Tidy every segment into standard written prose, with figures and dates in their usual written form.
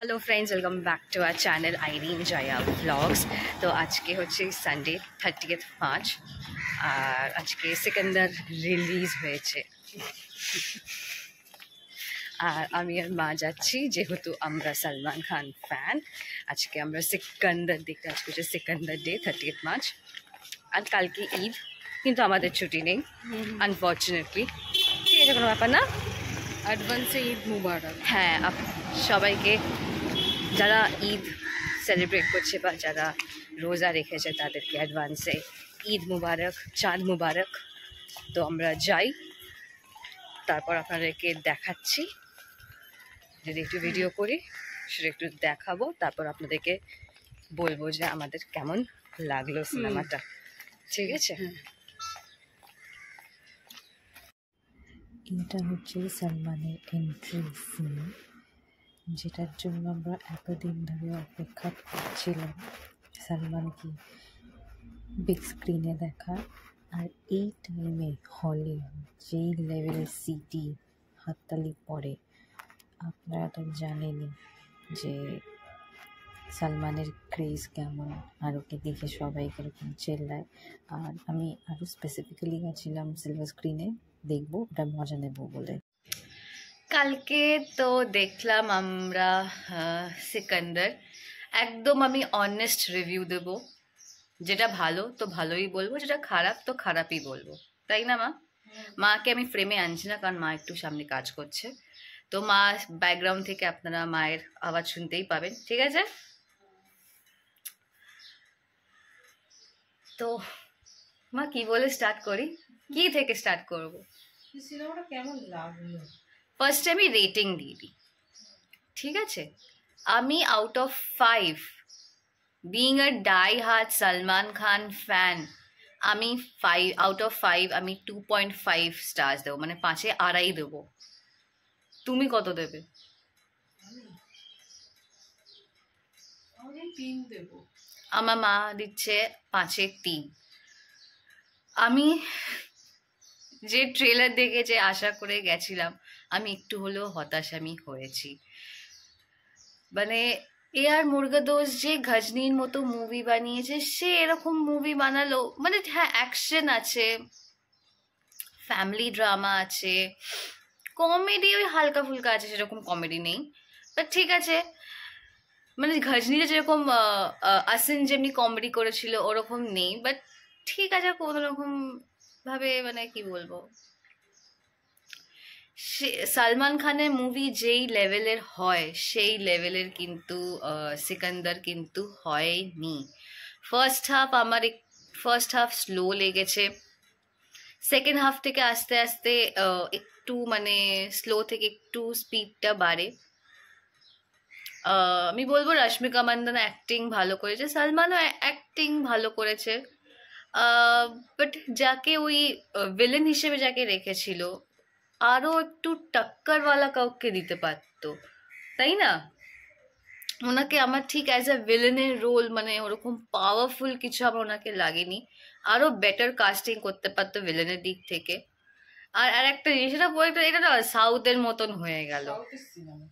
Hello friends, welcome back to our channel Airin Jaya vlogs. तो आज के হচ্ছে সানডে 30 মার্চ আর আজকে সিকান্দার রিলিজ হয়েছে আর আমি আর মা যাচ্ছি যেহেতু আমরা সলমান খান ফ্যান। আজকে আমরা সিকান্দার দেখতে, আজকে হচ্ছে সিকান্দার ডে 30 মার্চ আর কালকে ঈদ, কিন্তু আমাদের ছুটি নেই আনফর্চুনেটলি। ঠিক আছে, কোনো ব্যাপার না। অ্যাডভান্সে ঈদ মুবারক। হ্যাঁ, সবাইকে যারা ঈদ সেলিব্রেট করছে বা যারা রোজা রেখেছে তাদেরকে অ্যাডভান্সে ঈদ মুবারক, চাঁদ মুবারক। তো আমরা যাই, তারপর আপনাদেরকে দেখাচ্ছি, যদি একটু ভিডিও করি সেটা একটু দেখাবো, তারপর আপনাদেরকে বলবো যে আমাদের কেমন লাগলো সিনেমাটা। ঠিক আছে, এটা হচ্ছে সলমানের এন্ট্রি সিন, যেটার জন্য আমরা এতদিন ধরে অপেক্ষা করছিলাম সলমানকে বিগ স্ক্রিনে দেখা। আর এই টাইমে হলে যেই লেভেলের সিটি হাততালি পড়ে, আপনারা তো জানেনই যে সলমানের ক্রেজ কেমন, আর ওকে দেখে সবাই কীরকম চেল্লায়। আর আমি আরও স্পেসিফিক্যালি গেছিলাম সিলভার স্ক্রিনে দেখবো, ওটা মজা নেব বলে। কালকে তো দেখলাম আমরা সিকান্দার। একদম আমি অনেস্ট রিভিউ দেব, যেটা ভালো তো ভালোই বলবো, যেটা খারাপ তো খারাপই বলবো, তাই না মা? মাকে আমি ফ্রেমে আনছি না, কারণ মা একটু সামনে কাজ করছে। তো মা ব্যাকগ্রাউন্ড থেকে আপনারা মায়ের আওয়াজ শুনতেই পাবেন, ঠিক আছে? তো মা কি বলে স্টার্ট করি, কি থেকে স্টার্ট করব? সিনেমাটা কেমন লাগলো? ফার্স্টে আমি রেটিং দিয়ে দিই, ঠিক আছে? আমি out of 5, being a die hard Salman Khan fan, আমি 5 আউট অফ 5 আমি 2.5 স্টার্স দেবো, মানে 5-এ 2.5 দেবো। তুমি কত দেবে? আমি 3 দেব। আমার মা দিচ্ছে 5-এ 3। আমি যে ট্রেলার দেখে যে আশা করে গেছিলাম, আমি একটু হলেও হতাশ আমি হয়েছি। মানে আর মুরগাদোস যে গজনীর মতো মুভি বানিয়েছে, সে এরকম মুভি বানালো, মানে হ্যাঁ অ্যাকশন আছে, ফ্যামিলি ড্রামা আছে, কমেডি ওই হালকা ফুলকা আছে, সেরকম কমেডি নেই, বাট ঠিক আছে। মানে গজনীতে যেরকম আসিন যেমনি কমেডি করেছিল ওরকম নেই, বাট ঠিক আছে কোনো রকম ভাবে, মানে কি বলবো, সালমান খানের মুভি যেই লেভেলের হয় সেই লেভেলের কিন্তু সিকান্দার কিন্তু হয়নি। ফার্স্ট হাফ স্লো লেগেছে, সেকেন্ড হাফ থেকে আস্তে আস্তে একটু মানে স্লো থেকে একটু স্পিডটা বাড়ে। আমি বলবো রশ্মিকা মান্দানা অ্যাক্টিং ভালো করেছে, সালমানও অ্যাক্টিং ভালো করেছে, বাট যাকে ওই ভিলেন হিসেবে যাকে রেখেছিল আরও একটু টক্করওয়ালা কাউকে দিতে পারতো, তাই না? ওনাকে আমার ঠিক অ্যাজ আ ভিলেনের রোল, মানে ওরকম পাওয়ারফুল কিছু আমার ওনাকে লাগেনি। আরও বেটার কাস্টিং করতে পারতো ভিলেনের দিক থেকে। আর একটা জিনিস, এটা বলতে, এটা না সাউথের মতন হয়ে গেল সিনেমা।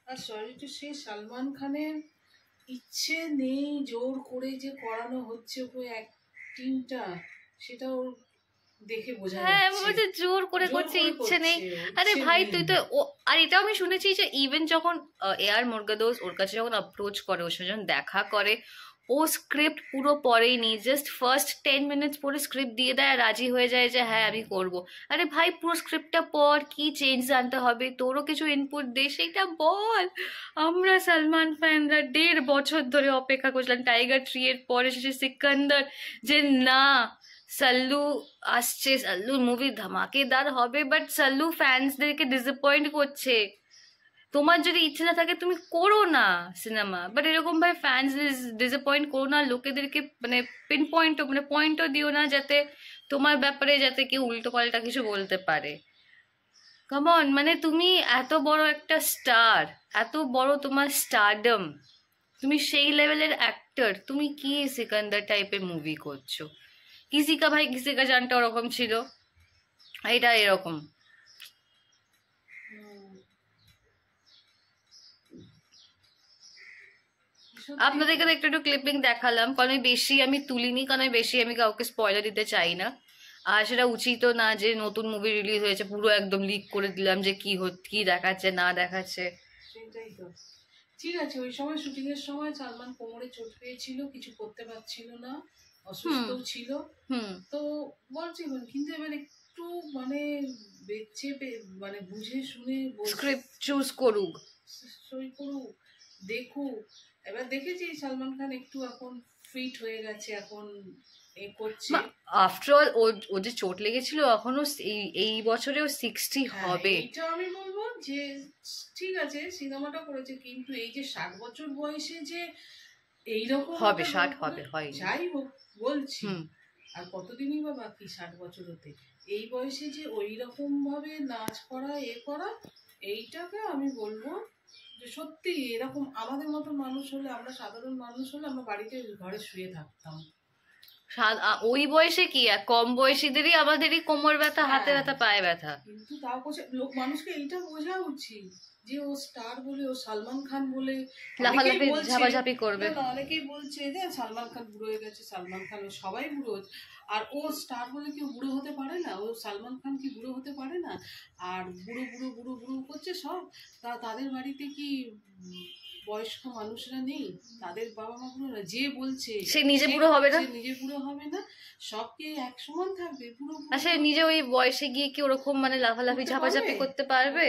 আর সরি, সেই সালমান খানের ইচ্ছে নেই, জোর করে যে করানো হচ্ছে ওই অ্যাক্টিংটা, সেটা ওর দেখে বোঝা যাচ্ছে। হ্যাঁ, বলছে জোর করে করছে, ইচ্ছে নেই। আরে ভাই তুই তো আর এটাও আমি শুনেছি যে ইভেন যখন আর মুরগাদোস ওর কাছে যখন অ্যাপ্রোচ করে, ওর সাথে যখন দেখা করে, ও স্ক্রিপ্ট পুরো পড়েই নি, জাস্ট ফার্স্ট 10 মিনিটস পরে স্ক্রিপ্ট দিয়ে দেয় আর রাজি হয়ে যায় যে হ্যাঁ আমি করব। আরে ভাই পুরো স্ক্রিপ্টটা পড়, কি চেঞ্জ আনতে হবে, তোরও কিছু ইনপুট দে, সেইটা বল। আমরা সালমান ফ্যানরা 1.5 বছর ধরে অপেক্ষা করছিলাম টাইগার 3 এর পরে শেষে সিকান্দার, যে না সাল্লু আসছে, সাল্লুর মুভি ধামাকেদার হবে, বাট সাল্লু ফ্যান্সদেরকে ডিসঅ্যাপয়েন্ট করছে। তোমার যদি ইচ্ছে না থাকে তুমি করো না সিনেমা, বাট এরকম ভাই ফ্যান্স ডিসঅ্যাপয়েন্ট করো না, লোকেদেরকে মানে পিন পয়েন্ট মানে পয়েন্টও দিও না যাতে তোমার ব্যাপারে যাতে কেউ উল্টো পাল্টা কিছু বলতে পারে। কাম অন, মানে তুমি এত বড় একটা স্টার, এত বড় তোমার স্টারডম, তুমি সেই লেভেলের অ্যাক্টর, তুমি কি সিকান্দার টাইপের মুভি করছো? কিসি কা ভাই কিসি কা জানটা ওরকম ছিল, এটা এরকম। সত্যি। আপনাদেরকে তো একটু একটু ক্লিপিং দেখালাম, কারণ আমি তুলিনি, কারণ আমি কাউকে স্পয়লার দিতে চাই না। আর সেটা উচিতও না যে নতুন মুভি রিলিজ হয়েছে পুরো একদম লিক করে দিলাম যে কি দেখাচ্ছে না দেখাচ্ছে। সেটাই তো। ঠিক আছে, ওই সময় শুটিং এর সময় সালমান কোমরে চোট পেয়েছিল, কিছু করতে পারছিল না, অসুস্থও ছিল, হুম। তো বলছি কিন্তু এবার একটু মানে বেছে মানে বুঝে শুনে স্ক্রিপ্ট চুজ করুক, সই করুক, দেখুক। এবার দেখেছি সালমান খান একটু এখন ফিট হয়ে গেছে, এখন এ করছে। আফটার অল ও যে চোট লেগেছিল এখনো এই বছরেও 60 হ্যাঁ, হবে। এইটা আমি বলবো যে ঠিক আছে সিনেমাটা করেছে, কিন্তু এই যে 60 বছর বয়সে যে এইরকম হবে, 60 হবে, হয় যাই হোক বলছি, হুম। আর কতদিনই বা বাকি 60 বছর হতে, এই বয়সে যে ওই রকম ভাবে নাচ করা এ করা, এইটাকে আমি বলবো যে সত্যি এরকম আমাদের মতো মানুষ হলে, আমরা সাধারণ মানুষ হলে আমরা বাড়িতে ঘরে শুয়ে থাকতাম। ওই বয়সে কি আর কম বয়সীদেরই আমাদেরই কোমর ব্যথা, হাতে হ্যাঁ। ব্যথা, পায়ে ব্যথা। কিন্তু তাও মানুষকে এইটা বোঝা উচিত যে ও স্টার বলে, ও সালমান খান বলে লাফালাফি ঝাপাঝাপি করবে। অনেকেই বলছে যে সালমান খান বুড়ো হয়ে গেছে, সালমান খান, সবাই বুড়ো, আর ও স্টার বলে কেউ বুড়ো হতে পারে না? ও সালমান খান কি বুড়ো হতে পারে না? আর বুড়ো বুড়ো বুড়ো বুড়ো করছে সব, তাদের বাড়িতে কি বয়স্ক মানুষরা নেই? তাদের বাবা মা বুড়ো না, যে বলছে সে নিজে বুড়ো হবে না, নিজে বুড়ো হবে না, সব কি এক সমান থাকবে? পুরো সে নিজে ওই বয়সে গিয়ে কি ওরকম মানে লাফালাফি ঝাপাঝাপি করতে পারবে?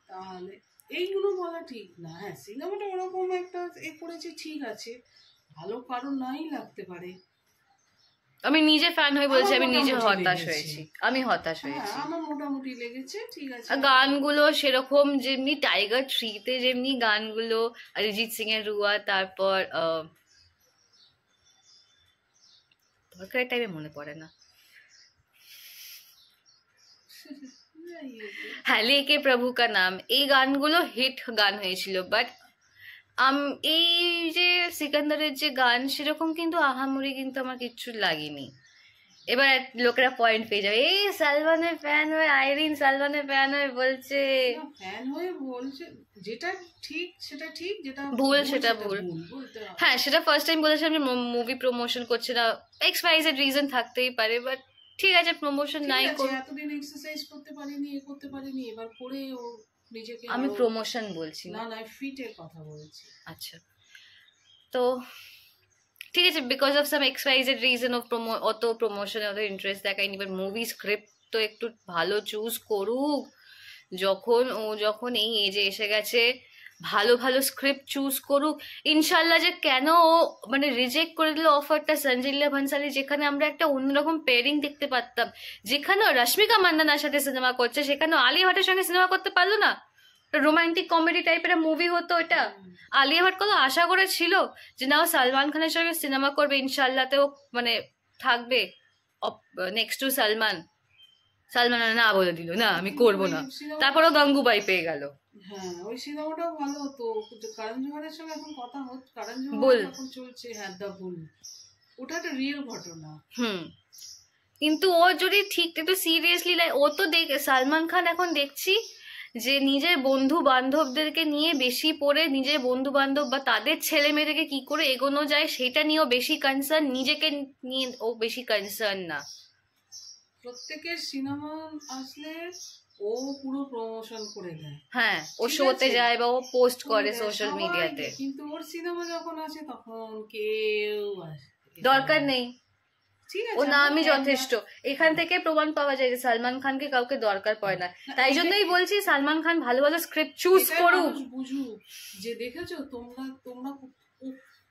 তাহলে এইগুলো বলা ঠিক না। হ্যাঁ, সিনেমাটা ওরকম একটা এ করেছে, ঠিক আছে, ভালো কারণ নাই লাগতে পারে। আমি নিজে ফ্যান হয়ে বলছি, আমি নিজে মোটামুটি হতাশ লেগেছে। হয়েছি, আমি হতাশ হয়েছি। আমার মোটামুটি লেগেছে, ঠিক আছে। আর গানগুলো সেরকম, যেমনি টাইগার 3-তে যেমনি গানগুলো, অরিজিৎ সিং এর রুয়া, তারপর দরকারের টাইমে মনে পড়ে না, হ্যাঁ, লেকে প্রভু কা নাম, এই গানগুলো হিট গান হয়েছিল। বাট এই যে সিকান্দারের যে গান, সেরকম কিন্তু আহামরি কিন্তু আমার কিচ্ছু লাগেনি। এবার লোকেরা পয়েন্ট পেয়ে যাবে, এই সালমানের ফ্যান হয়ে, আইরিন সালমানের ফ্যান হয়ে বলছে, ফ্যান হয়ে বলছে, যেটা ঠিক সেটা ঠিক, যেটা ভুল সেটা ভুল। বলতে হবে। হ্যাঁ, সেটা ফার্স্ট টাইম বলেছিলাম যে মুভি প্রমোশন করছে না, XYZ রিজন থাকতেই পারে, বাট ঠিক আছে, প্রমোশন ঠিক নাই আছে, করুক। এতদিন এক্সারসাইজ করতে পারিনি, এ করতে পারিনি, এবার করে ও নিজেকে আমি আরো- প্রমোশন বলছি না না। না, ফিটের কথা বলছি। আচ্ছা, তো ঠিক আছে, because of some XYZ reason of অত প্রমোশনে অত ইন্টারেস্ট দেখায়নি, বাট মুভি স্ক্রিপ্ট তো একটু ভালো চুজ করুক। যখন এই এজে এসে গেছে, ভালো ভালো স্ক্রিপ্ট চুজ করুক। ইনশাল্লাহ, যে কেন ও মানে রিজেক্ট করে দিল অফারটা সঞ্জয় লীলা ভনসালী, যেখানে আমরা একটা অন্যরকম পেয়ারিং দেখতে পারতাম, যেখানে রশ্মিকা মান্দানার সাথে সিনেমা করছে, সেখানে আলিয়া ভাটের সঙ্গে সিনেমা করতে পারলো না? রোমান্টিক কমেডি টাইপের মুভি হতো এটা। আলিয়া ভাট কত আশা করেছিল যে না, ও সালমান খানের সঙ্গে সিনেমা করবে, ইনশাল্লাহতেও মানে থাকবে নেক্সট টু সালমান না বলে দিল, না আমি করবো না, তারপরেও গাঙ্গুবাই পেয়ে গেল। হ্যাঁ, ওই সিনেমাটাও ভালো হতো, কারণ জোহরের সঙ্গে এখন কথা হচ্ছে, কারণ বুল। জোহর এখন চলছে, হ্যাঁ, দ্য বুল, ওটা একটা রিয়েল ঘটনা। কিন্তু ও যদি ঠিক একটু সিরিয়াসলি, ও তো সালমান খান এখন দেখছি যে নিজের বন্ধু বান্ধবদেরকে নিয়ে বেশি পড়ে, নিজের বন্ধু বান্ধব বা তাদের ছেলে মেয়েদেরকে কি করে এগোনো যায় সেটা নিয়েও বেশি কনসার্ন, নিজেকে নিয়ে ও বেশি কনসার্ন না। প্রত্যেকের সিনেমা আসলে ও পুরো প্রমোশন করে দেয়। হ্যাঁ, ও ঠিক শোতে আছে, যায় বা ও পোস্ট করে করে দেয় সোশ্যাল সবাইকে, মিডিয়াতে। কিন্তু ওর সিনেমা যখন আসে তখন কেউ আসে দরকার নেই, ঠিক ও আছে, নামই আমরা- যথেষ্ট। এখান থেকে প্রমাণ পাওয়া যায় যে সালমান খানকে কাউকে দরকার পড়ে না। তাই জন্যই বলছি সালমান খান ভালো ভালো স্ক্রিপ্ট চুজ এটাই করুক। মানুষ বুঝুক যে দেখেছো তোমরা তোমরা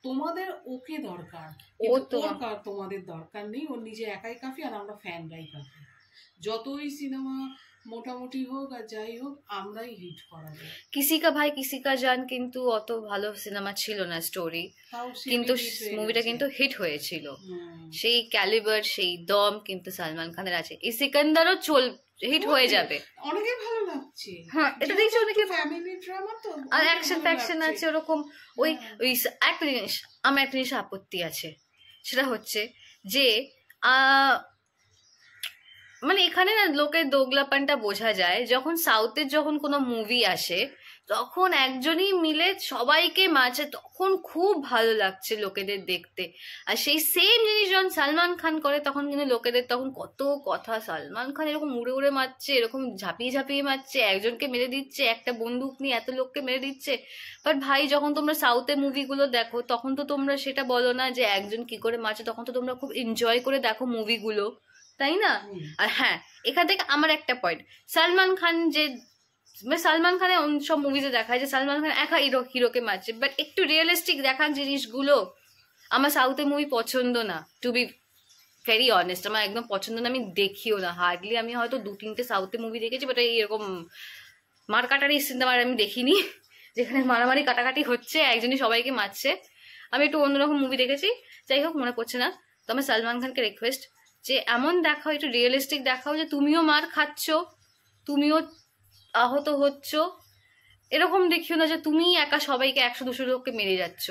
তোমাদের ওকে দরকার, ও কিন্তু ওর তোমাদের দরকার নেই, ওর নিজে একাই কাফি, আর আমরা ফ্যানরাই কাফি। যতই সিনেমা মোটামুটি হোক আর যাই হোক, আমরাই হিট করাবো। কিসি কা ভাই কিসি কা জান কিন্তু অত ভালো সিনেমা ছিল না স্টোরি, তাও কিন্তু hit হয়ে মুভিটা গেছে। কিন্তু হিট হয়েছিল। হুম। সেই ক্যালিবার, সেই দম কিন্তু সালমান খানের আছে। এই সিকান্দারও হিট হয়ে যাবে, অনেকের ভালো লাগছে। হ্যাঁ, এটা দেখছি অনেকে। ফ্যামিলি ড্রামা তো, আর অনেকের অ্যাকশন ভালো ফ্যাকশন লাগছে। আছে ওরকম। ওই ওই একটা জিনিস, আমার একটা জিনিস আপত্তি আছে, সেটা হচ্ছে যে মানে এখানে না লোকের দোগলাপানটা বোঝা যায়, যখন সাউথের যখন কোনো মুভি আসে তখন একজনই মিলে সবাইকে মারছে, তখন খুব ভালো লাগছে লোকেদের দেখতে। আর সেই সেম জিনিস যখন সালমান খান করে তখন কিন্তু লোকেদের তখন কত কথা, সালমান খান এরকম উড়ে উড়ে মারছে, এরকম ঝাঁপিয়ে ঝাঁপিয়ে মারছে, একজনকে মেরে দিচ্ছে, একটা বন্দুক নিয়ে এত লোককে মেরে দিচ্ছে। বাট ভাই যখন তোমরা সাউথের মুভিগুলো দেখো তখন তো তোমরা সেটা বলো না যে একজন কি করে মারছে, তখন তো তোমরা খুব এনজয় করে দেখো মুভিগুলো, তাই না? আর হ্যাঁ, এখান থেকে আমার একটা পয়েন্ট, সালমান খান যে সালমান খানের সব মুভিতে দেখায় যে সালমান খান একা হিরোকে মারছে, বাট একটু রিয়েলিস্টিক দেখান জিনিসগুলো। আমার সাউথের মুভি পছন্দ না, টু বি ভেরি অনেস্ট, আমার একদম পছন্দ না, আমি দেখিও না, হার্ডলি আমি হয়তো 2-3টে সাউথের মুভি দেখেছি, বাট এরকম মারকাটারি সিনেমা আমি দেখিনি যেখানে মারামারি কাটাকাটি হচ্ছে, একজনই সবাইকে মারছে। আমি একটু অন্যরকম মুভি দেখেছি, যাই হোক মনে পড়ছে না। তো আমার সালমান খানকে রিকোয়েস্ট যে এমন দেখাও, একটু রিয়েলিস্টিক দেখাও যে তুমিও মার খাচ্ছ, তুমিও আহত হচ্ছ, এরকম দেখিও না যে তুমি একা সবাইকে 100-200 লোককে মেরে যাচ্ছ,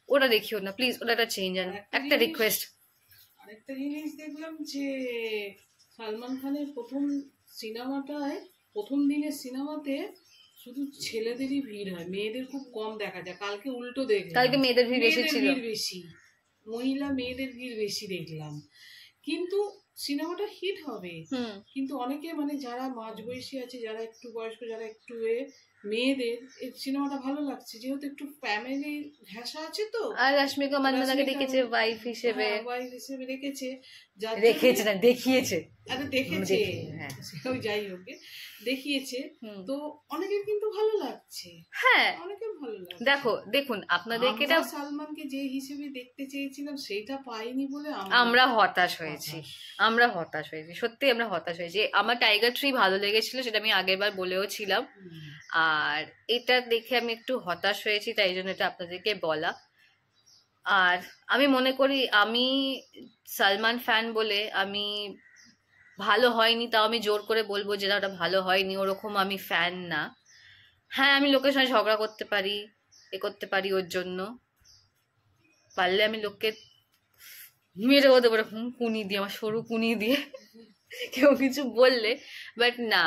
ওটা দেখিও না প্লিজ, ওটা একটা চেঞ্জ আন, একটা রিকোয়েস্ট। আরেকটা জিনিস দেখলাম যে সালমান খানের প্রথম দিনের সিনেমাতে শুধু ছেলেদেরই ভিড় হয়, মেয়েদের খুব কম দেখা যায়। কালকে উল্টো দেখলাম, কালকে মেয়েদের ভিড় বেশি ছিল, বেশি মহিলা মেয়েদের ভিড় বেশি দেখলাম। কিন্তু সিনেমাটা হিট হবে, কিন্তু অনেকে মানে যারা মাঝবয়সী আছে, যারা একটু বয়স্ক, যারা একটু মেয়েদের এই সিনেমাটা ভালো লাগছে, যেহেতু একটু ফ্যামিলি ঘেঁষা আছে তো। আর রশ্মিকা মান্দানাকে দেখেছে ওয়াইফ হিসেবে, রেখেছে না দেখিয়েছে, আরে দেখেছে, ওই যাই হোক দেখিয়েছে, তো অনেকের কিন্তু ভালো লাগছে। হ্যাঁ, অনেকের ভালো লাগছে। দেখুন আপনাদেরকে এটা সালমানকে যে হিসেবে দেখতে চেয়েছিলাম সেটা পাইনি বলে আমরা হতাশ হয়েছি, সত্যি আমরা হতাশ হয়েছি। আমার টাইগার ট্রি ভালো লেগেছিল, সেটা আমি আগের বার বলেও ছিলাম, আর এটা দেখে আমি একটু হতাশ হয়েছি, তাই জন্য এটা আপনাদেরকে বলা। আর আমি মনে করি আমি সালমান ফ্যান বলে আমি ভালো হয়নি তাও আমি জোর করে বলবো যে না ওটা ভালো হয়নি, ওরকম আমি ফ্যান না। হ্যাঁ, আমি লোকের সঙ্গে ঝগড়া করতে পারি, করতে পারি, ওর জন্য পারলে আমি লোককে মেরে হতে পারে কুনি দিয়ে, আমার সরু কুনি দিয়ে কেউ কিছু বললে, বাট না,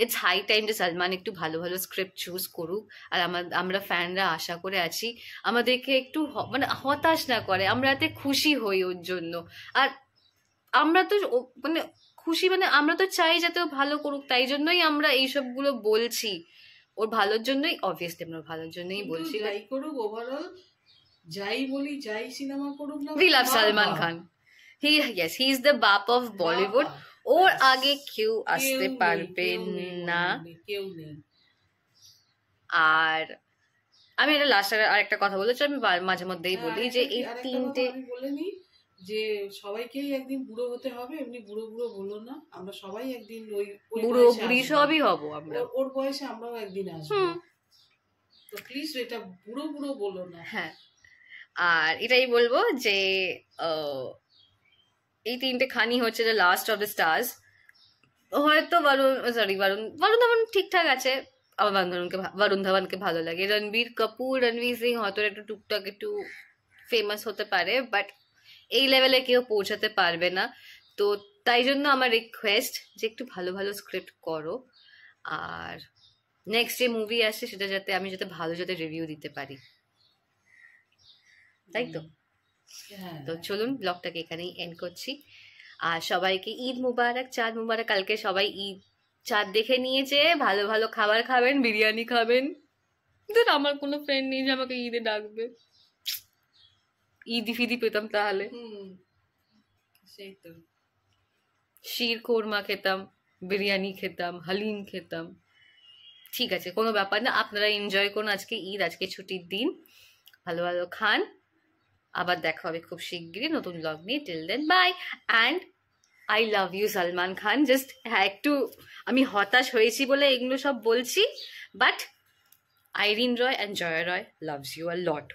ইটস হাই টাইম যে সালমান একটু ভালো ভালো স্ক্রিপ্ট চুজ করুক। আর আমরা ফ্যানরা আশা করে আছি আমাদেরকে একটু মানে হতাশ না করে, আমরা এতে খুশি হই ওর জন্য। আর আমরা তো মানে খুশি, মানে আমরা তো চাই যাতে ও ভালো করুক, তাই জন্যই আমরা এইসবগুলো বলছি, ওর ভালোর জন্যই, অবভিয়াসলি আমরা ভালোর জন্যই বলছি। যাই করুক, ওভারঅল যাই বলি, যাই সিনেমা করুক না, we love Salman Khan. He is the bap of Bollywood. ওর আগে কেউ আসতে পারবে না, কেউ নেই। আর আমি এটা লাস্ট আর একটা কথা বলেছি, আমি মাঝে মধ্যেই বলি যে এই তিনটে বলে নি যে সবাইকেই একদিন বুড়ো হতে হবে, এমনি বুড়ো বুড়ো বলো না, আমরা সবাই একদিন ওই বুড়ো বুড়ি সবই হব আমরা, ওর বয়সে আমরাও একদিন আসবো, তো প্লিজ এটা বুড়ো বুড়ো বলো না। হ্যাঁ, আর এটাই বলবো যে এই তিনটে খানি হচ্ছে the last of the stars. হয়তো বরুণ ধাবন ঠিকঠাক আছে, আমার বরুণ ধাবনকে ভালো লাগে। রণবীর সিং হয়তো একটু টুকটাক একটু ফেমাস হতে পারে, বাট এই লেভেলে কেউ পৌঁছাতে পারবে না। তো তাই জন্য আমার রিকোয়েস্ট যে একটু ভালো ভালো স্ক্রিপ্ট করো, আর নেক্সট যে মুভি আসছে সেটা যাতে আমি ভালো রিভিউ দিতে পারি, তাই তো? তো চলুন ব্লগটাকে এখানেই এন্ড করছি, আর সবাইকে ঈদ মুবারক, চাঁদ মুবারক। কালকে সবাই ঈদ চাঁদ দেখে নিয়েছে, ভালো ভালো খাবার খাবেন, বিরিয়ানি খাবেন। আমার কোনো ফ্রেন্ড নেই যে আমাকে ঈদে ডাকবে, ঈদি ফিদি পেতাম তাহলে, সেই তো শির কোরমা খেতাম, বিরিয়ানি খেতাম, হালিম খেতাম। ঠিক আছে, কোনো ব্যাপার না, আপনারা এনজয় করুন, আজকে ঈদ, আজকে ছুটির দিন, ভালো ভালো খান। আবার দেখা হবে খুব শিগগিরই নতুন ব্লগ নিয়ে। Till then bye, and I love you Salman Khan. Just হ্যাঁ, একটু আমি হতাশ হয়েছি বলে এগুলো সব বলছি, but Airin Roy and Jaya Roy loves you a lot.